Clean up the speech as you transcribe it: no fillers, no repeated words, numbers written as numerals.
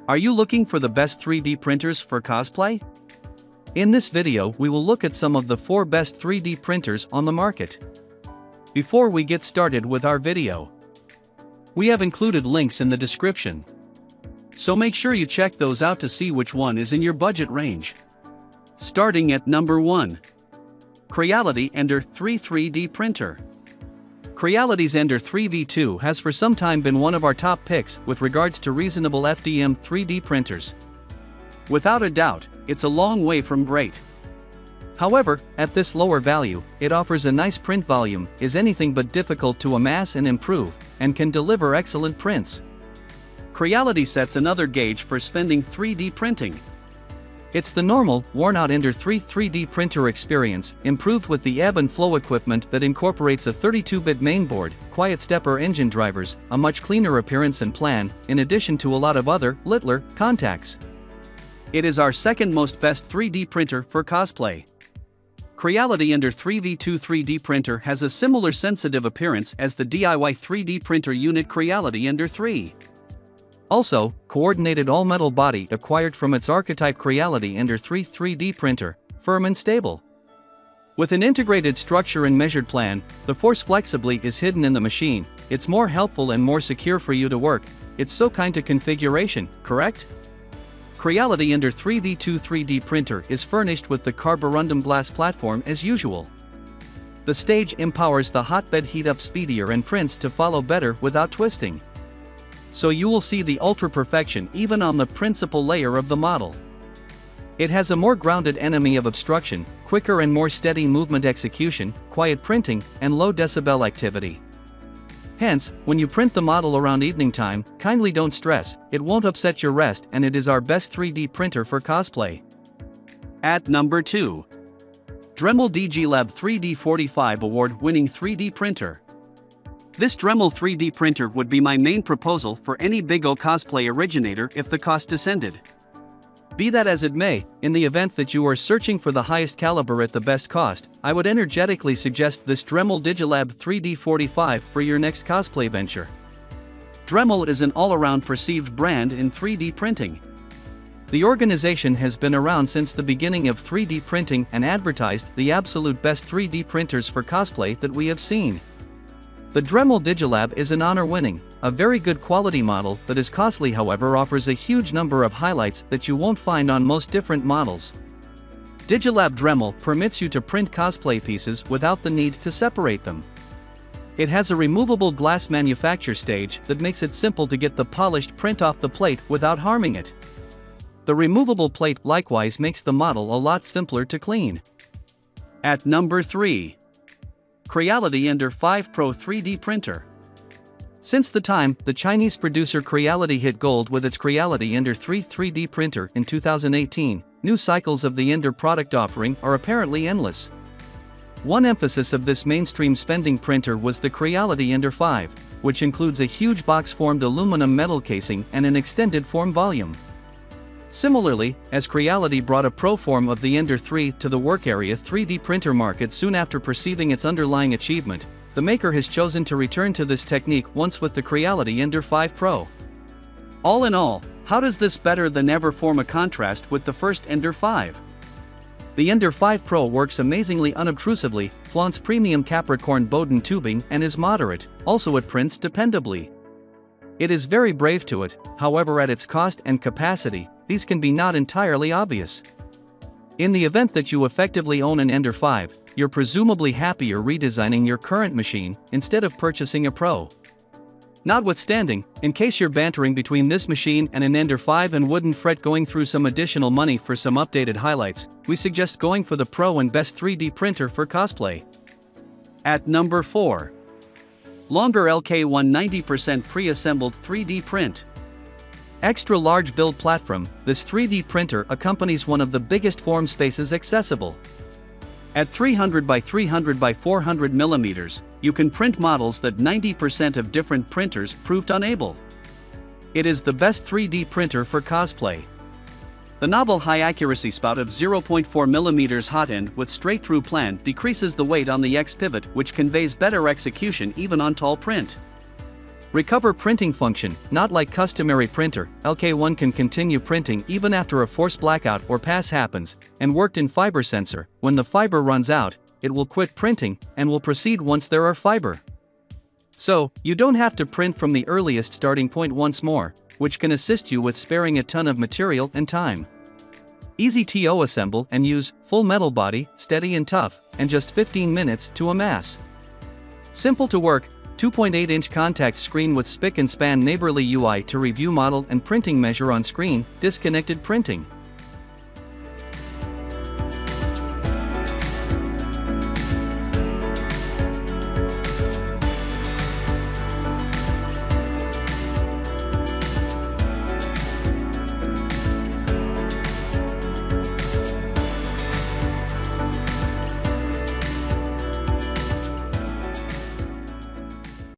Are you looking for the best 3D printers for cosplay? In this video, we will look at some of the 4 best 3D printers on the market. Before we get started with our video, we have included links in the description, so make sure you check those out to see which one is in your budget range. Starting at number 1. Creality Ender 3 3D Printer. Creality's Ender 3 V2 has for some time been one of our top picks with regards to reasonable FDM 3D printers. Without a doubt, it's a long way from great. However, at this lower value, it offers a nice print volume, is anything but difficult to amass and improve, and can deliver excellent prints. Creality sets another gauge for spending 3D printing. It's the normal, worn-out Ender 3 3D printer experience, improved with the ebb and flow equipment that incorporates a 32-bit mainboard, quiet stepper engine drivers, a much cleaner appearance and plan, in addition to a lot of other, littler, contacts. It is our second most best 3D printer for cosplay. Creality Ender 3 V2 3D printer has a similar sensitive appearance as the DIY 3D printer unit Creality Ender 3. Also, coordinated all-metal body acquired from its archetype Creality Ender 3 3D printer, firm and stable. With an integrated structure and measured plan, the force flexibly is hidden in the machine. It's more helpful and more secure for you to work. It's so kind of configuration, correct? Creality Ender 3 V2 3D printer is furnished with the carborundum glass platform as usual. The stage empowers the hotbed heat up speedier and prints to follow better without twisting. So you will see the ultra perfection even on the principal layer of the model. It has a more grounded enemy of obstruction, quicker and more steady movement execution, quiet printing, and low decibel activity. Hence, when you print the model around evening time, kindly don't stress, it won't upset your rest, and it is our best 3D printer for cosplay. At number 2. Dremel DGLab 3D45 award-winning 3D printer. This Dremel 3D printer would be my main proposal for any Big O cosplay originator if the cost descended. Be that as it may, in the event that you are searching for the highest caliber at the best cost, I would energetically suggest this Dremel DigiLab 3D45 for your next cosplay venture. Dremel is an all-around perceived brand in 3D printing. The organization has been around since the beginning of 3D printing and advertised the absolute best 3D printers for cosplay that we have seen. The Dremel DigiLab is an honor-winning, a very good quality model that is costly, however offers a huge number of highlights that you won't find on most different models. DigiLab Dremel permits you to print cosplay pieces without the need to separate them. It has a removable glass manufacture stage that makes it simple to get the polished print off the plate without harming it. The removable plate likewise makes the model a lot simpler to clean. At number 3. Creality Ender 5 Pro 3D Printer. Since the time the Chinese producer Creality hit gold with its Creality Ender 3 3D printer in 2018, new cycles of the Ender product offering are apparently endless. One emphasis of this mainstream spending printer was the Creality Ender 5, which includes a huge box-formed aluminum metal casing and an extended form volume. Similarly, as Creality brought a pro form of the Ender 3 to the work area 3D printer market soon after perceiving its underlying achievement, the maker has chosen to return to this technique once with the Creality Ender 5 Pro. All in all, how does this better than ever form a contrast with the first Ender 5? The Ender 5 Pro works amazingly unobtrusively, flaunts premium Capricorn Bowden tubing and is moderate, also it prints dependably. It is very brave to it, however at its cost and capacity, these can be not entirely obvious. In the event that you effectively own an Ender 5, you're presumably happier redesigning your current machine instead of purchasing a Pro. Notwithstanding, in case you're bantering between this machine and an Ender 5 and wouldn't fret going through some additional money for some updated highlights, we suggest going for the Pro and best 3D printer for cosplay. At number 4. Longer LK1 90% pre-assembled 3D print. Extra large build platform, this 3D printer accompanies one of the biggest form spaces accessible. At 300 by 300 by 400 millimeters, you can print models that 90% of different printers proved unable. It is the best 3D printer for cosplay. The novel high-accuracy spout of 0.4 mm hot end with straight-through plan decreases the weight on the X pivot, which conveys better execution even on tall print. Recover printing function. Not like customary printer, LK1 can continue printing even after a force blackout or pass happens, and worked in fiber sensor. When the fiber runs out, it will quit printing and will proceed once there are fiber. So, you don't have to print from the earliest starting point once more, which can assist you with sparing a ton of material and time. Easy to assemble and use, full metal body, steady and tough, and just 15 minutes to amass. Simple to work, 2.8-inch contact screen with spick and span neighborly UI to review model and printing measure on screen, disconnected printing.